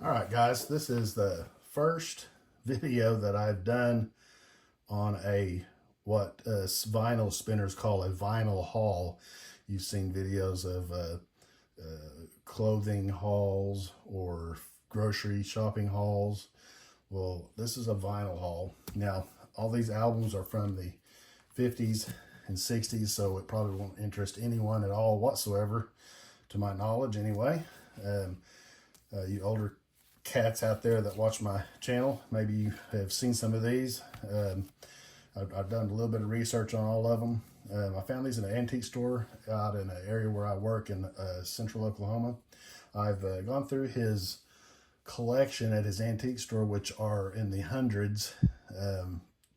All right, guys, this is the first video that I've done on what vinyl spinners call a vinyl haul. You've seen videos of clothing hauls or grocery shopping hauls. Well, this is a vinyl haul. Now, all these albums are from the 50s and 60s, so it probably won't interest anyone at all whatsoever, to my knowledge anyway. You older cats out there that watch my channel, maybe you have seen some of these. I've done a little bit of research on all of them. I found these in an antique store out in an area where I work in central Oklahoma. I've gone through his collection at his antique store, which are in the hundreds,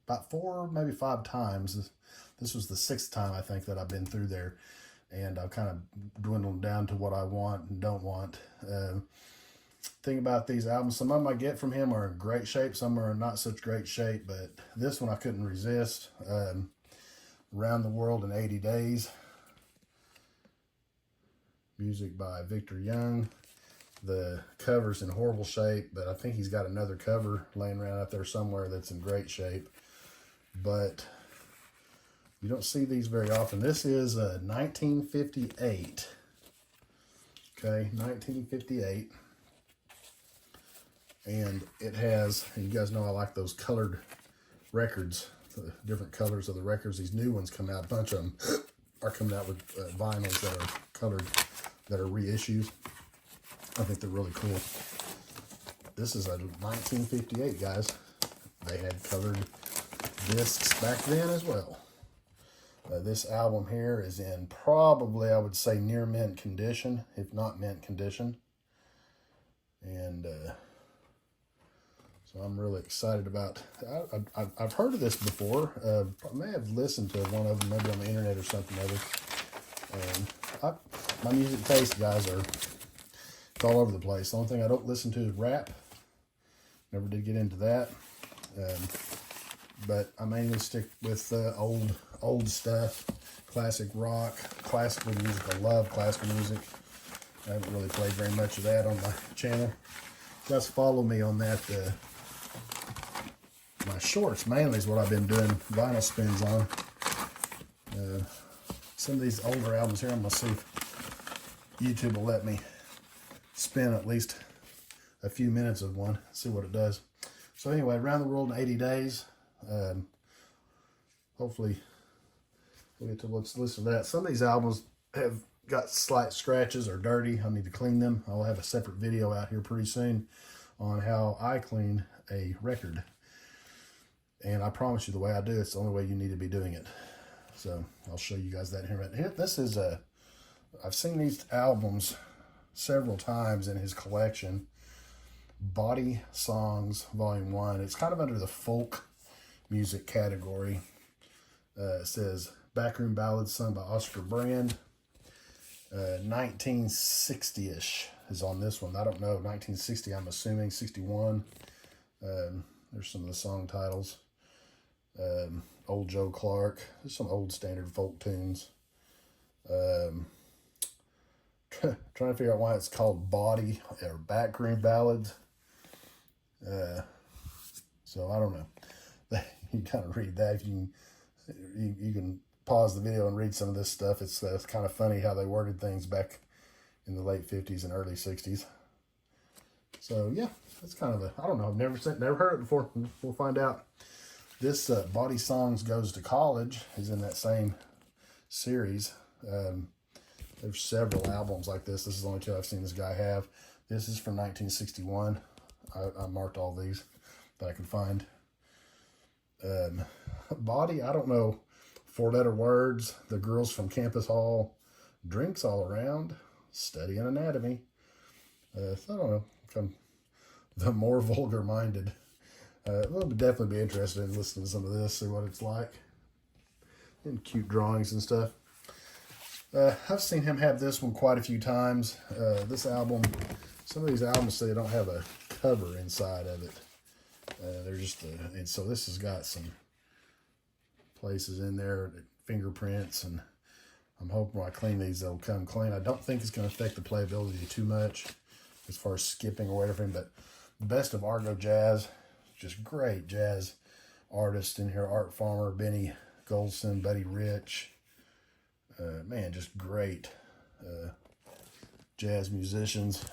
about 4, maybe 5 times. This was the 6th time, I think, that I've been through there, and I've kind of dwindled down to what I want and don't want. Thing about these albums, some of them I get from him are in great shape, some are in not such great shape, but this one I couldn't resist. Around the World in 80 Days, music by Victor Young. The cover's in horrible shape, but I think he's got another cover laying around out there somewhere that's in great shape, but you don't see these very often. This is 1958. Okay, 1958. And it has, you guys know I like those colored records, the different colors of the records. These new ones come out, a bunch of them are coming out with vinyls that are colored, that are reissues. I think they're really cool. This is a 1958, guys. They had colored discs back then as well. This album here is in probably, I would say, near mint condition, if not mint condition. And so I'm really excited about. I've heard of this before. I may have listened to one of them, maybe on the internet or something other. My music taste, guys, it's all over the place. The only thing I don't listen to is rap. Never did get into that. But I mainly stick with old stuff, classic rock, classical music. I love classical music. I haven't really played very much of that on my channel. Just follow me on that. My shorts mainly is what I've been doing vinyl spins on. Some of these older albums here, I'm going to see if YouTube will let me spin at least a few minutes of one, see what it does. So anyway, Around the World in 80 Days. Hopefully we'll get to listen to that. Some of these albums have got slight scratches or dirty. I need to clean them. I'll have a separate video out here pretty soon on how I clean a record. And I promise you, the way I do, it's the only way you need to be doing it. So I'll show you guys that here. This is I've seen these albums several times in his collection. Body Songs Volume 1. It's kind of under the folk music category. It says Backroom Ballads sung by Oscar Brand. 1960-ish is on this one. I don't know, 1960, I'm assuming, 61. There's some of the song titles. Old Joe Clark. There's some old standard folk tunes. Trying to figure out why it's called Body or Backroom Ballads. So I don't know. You kind of read that. You can pause the video and read some of this stuff. It's kind of funny how they worded things back in the late 50s and early 60s. So yeah, that's kind of I don't know. I've never heard it before. We'll find out. This Body Songs Goes to College is in that same series. There's several albums like this. This is the only 2 I've seen this guy have. This is from 1961. I marked all these that I could find. Body, I don't know. 4-letter words. The Girls from Campus Hall. Drinks All Around. Studying Anatomy. So I don't know. The more vulgar-minded. We'll definitely be interested in listening to some of this, see what it's like. And cute drawings and stuff. I've seen him have this one quite a few times. This album, some of these albums say they don't have a cover inside of it. They're just, and so this has got some places in there, fingerprints, and I'm hoping when I clean these, they'll come clean. I don't think it's going to affect the playability too much. as far as skipping or whatever, but the best of Argo Jazz, just great jazz artists in here. Art Farmer, Benny Golson, Buddy Rich. Man, just great jazz musicians.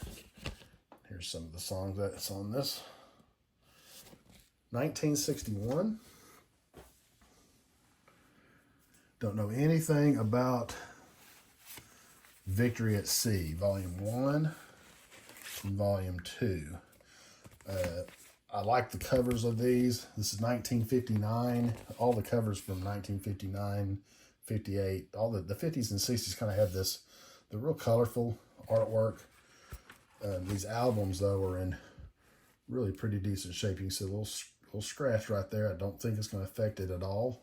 Here's some of the songs that's on this. 1961. Don't know anything about Victory at Sea, Volume 1 and Volume 2. I like the covers of these. This is 1959. All the covers from 1959, 58, all the 50s and 60s kind of have this, the real colorful artwork. These albums, though, are in really pretty decent shape. You can see a little scratch right there. I don't think it's going to affect it at all,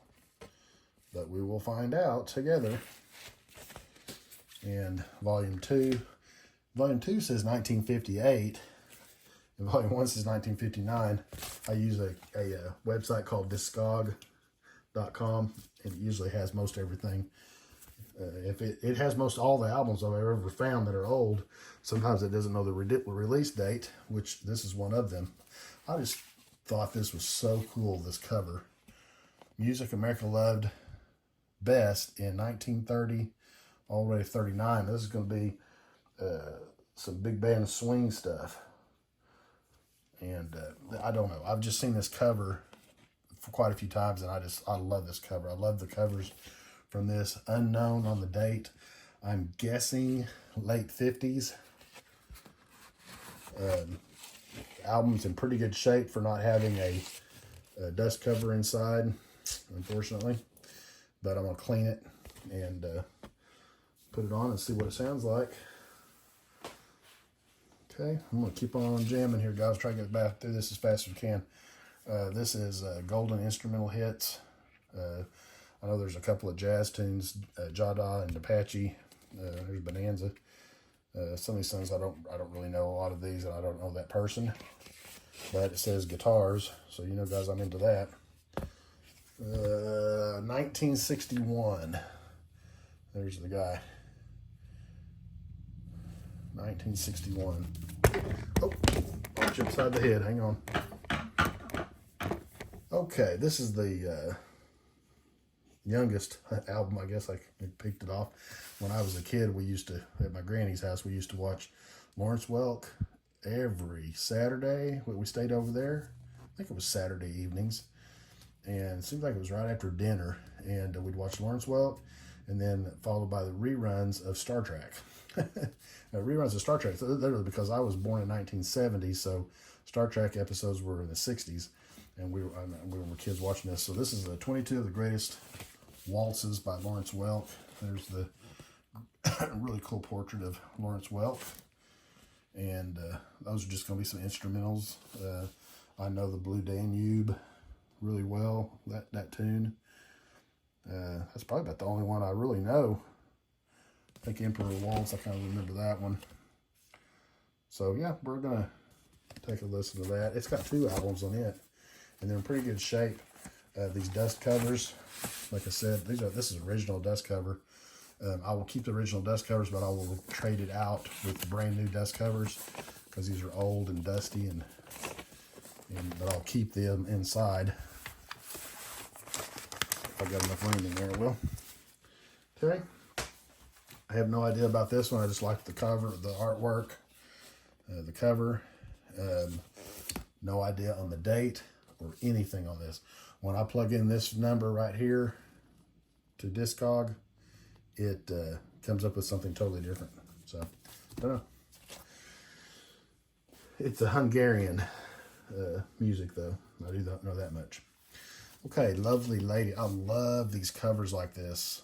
but we will find out together. And Volume 2. Volume 2 says 1958. And Volume 1 says 1959. I use a website called discog.com, and it usually has most everything. If it has most all the albums I've ever found that are old. Sometimes it doesn't know the release date, which this is one of them. I just thought this was so cool, this cover. Music America Loved Best in 1930, all the way to 39. This is going to be some big band swing stuff. And I don't know. I've just seen this cover for quite a few times, and I love this cover. I love the covers from this. Unknown on the date. I'm guessing late 50s. Album's in pretty good shape for not having a dust cover inside, unfortunately. But I'm going to clean it and put it on and see what it sounds like. Okay, I'm going to keep on jamming here, guys. Try to get back through this as fast as we can. This is Golden Instrumental Hits. I know there's a couple of jazz tunes, Jada and Apache. There's Bonanza. Some of these songs I don't really know a lot of these, and I don't know that person. But it says guitars, so you know, guys, I'm into that. 1961. There's the guy. 1961. Oh, arch upside the head. Hang on. Okay, this is the youngest album, I guess. I picked it off. When I was a kid, we used to, at my granny's house, we used to watch Lawrence Welk every Saturday. We stayed over there. I think it was Saturday evenings. And it seemed like it was right after dinner. And we'd watch Lawrence Welk, and then followed by the reruns of Star Trek. Reruns of Star Trek, literally, because I was born in 1970, so Star Trek episodes were in the 60s, and we were kids watching this. So this is 22 of the Greatest Waltzes by Lawrence Welk. There's the really cool portrait of Lawrence Welk, and those are just going to be some instrumentals. I know the Blue Danube really well, that tune. That's probably about the only one I really know. I think Emperor Waltz, I kind of remember that one. So yeah, we're going to take a listen to that. It's got 2 albums on it, and they're in pretty good shape. These dust covers, like I said, this is original dust cover. I will keep the original dust covers, but I will trade it out with the brand new dust covers because these are old and dusty, but I'll keep them inside. If I got enough room in there, I will. Okay. I have no idea about this one. I just like the cover, the artwork, the cover. No idea on the date or anything on this. When I plug in this number right here to Discog, it comes up with something totally different. So, I don't know. It's a Hungarian music, though. I do not know that much. Okay, Lovely Lady. I love these covers like this.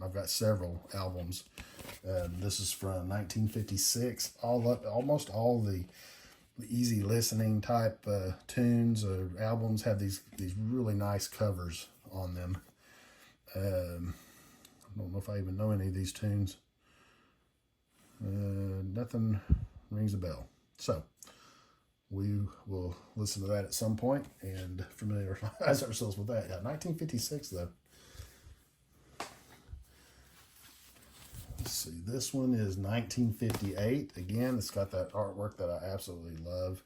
I've got several albums. This is from 1956. Almost all the easy listening type tunes or albums have these really nice covers on them. I don't know if I even know any of these tunes. Nothing rings a bell. So we will listen to that at some point and familiarize ourselves with that. Yeah, 1956 though. Let's see, this one is 1958. Again, it's got that artwork that I absolutely love.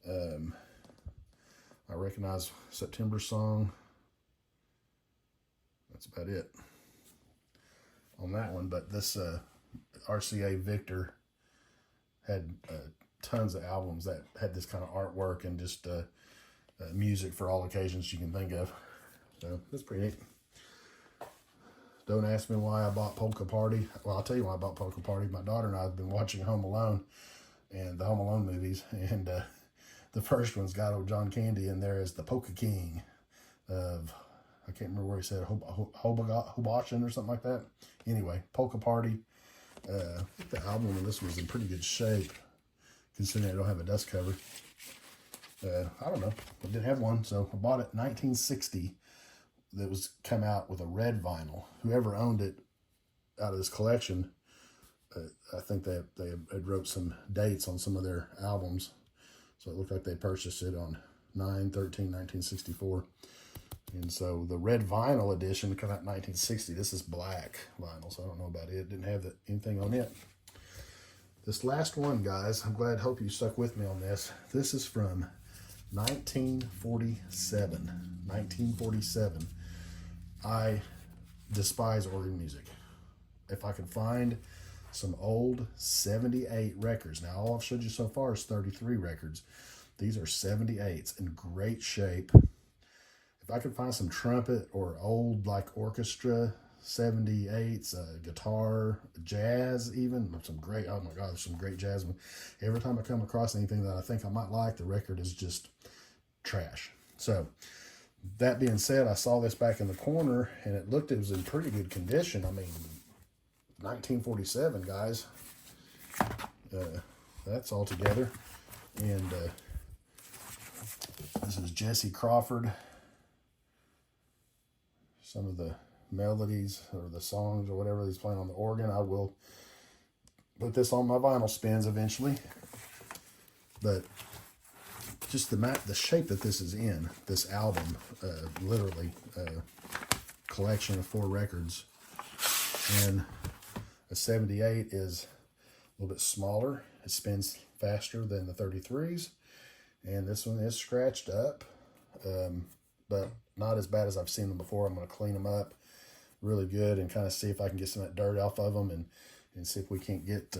I recognize September Song. That's about it on that one. But this RCA Victor had tons of albums that had this kind of artwork and just music for all occasions you can think of. So that's pretty neat. Don't ask me why I bought Polka Party. Well, I'll tell you why I bought Polka Party. My daughter and I have been watching Home Alone and the Home Alone movies, and the first one's got old John Candy in there as the Polka King of, I can't remember where he said, Hoboshin or something like that. Anyway, Polka Party. I think the album of this was in pretty good shape, considering I don't have a dust cover. I don't know. I didn't have one, so I bought it in 1960. That was come out with a red vinyl. Whoever owned it out of this collection, I think they had wrote some dates on some of their albums. So it looked like they purchased it on 9/13/1964. And so the red vinyl edition came out in 1960. This is black vinyl, so I don't know about it. It didn't have anything on it. This last one, guys, I'm glad, hope you stuck with me on this. This is from 1947. 1947. I despise organ music. If I could find some old 78 records. Now, all I've showed you so far is 33 records. These are 78s in great shape. If I could find some trumpet or old, like, orchestra 78s, guitar, jazz even, some great, oh my God, there's some great jazz. Every time I come across anything that I think I might like, the record is just trash. So, that being said, I saw this back in the corner, and it was in pretty good condition. I mean, 1947, guys. That's all together. And this is Jesse Crawford. Some of the melodies or the songs or whatever he's playing on the organ. I will put this on my vinyl spins eventually. But just the shape that this is in, this album, literally collection of 4 records. And a 78 is a little bit smaller. It spins faster than the 33s. And this one is scratched up, but not as bad as I've seen them before. I'm going to clean them up really good and kind of see if I can get some of that dirt off of them and see if we can't get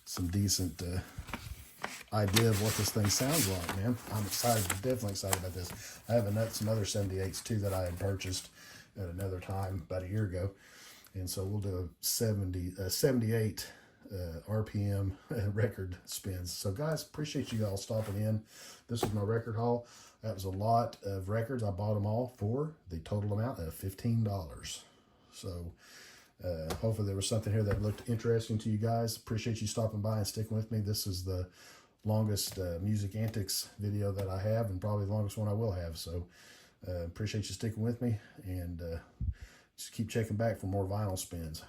some decent idea of what this thing sounds like, man. I'm excited, definitely excited about this. I have some other 78s too that I had purchased at another time about a year ago. And so we'll do a 78 RPM record spins. So guys, appreciate you all stopping in. This was my record haul. That was a lot of records. I bought them all for the total amount of $15. So hopefully there was something here that looked interesting to you guys. Appreciate you stopping by and sticking with me. This is the longest music antics video that I have, and probably the longest one I will have. So appreciate you sticking with me, and just keep checking back for more vinyl spins.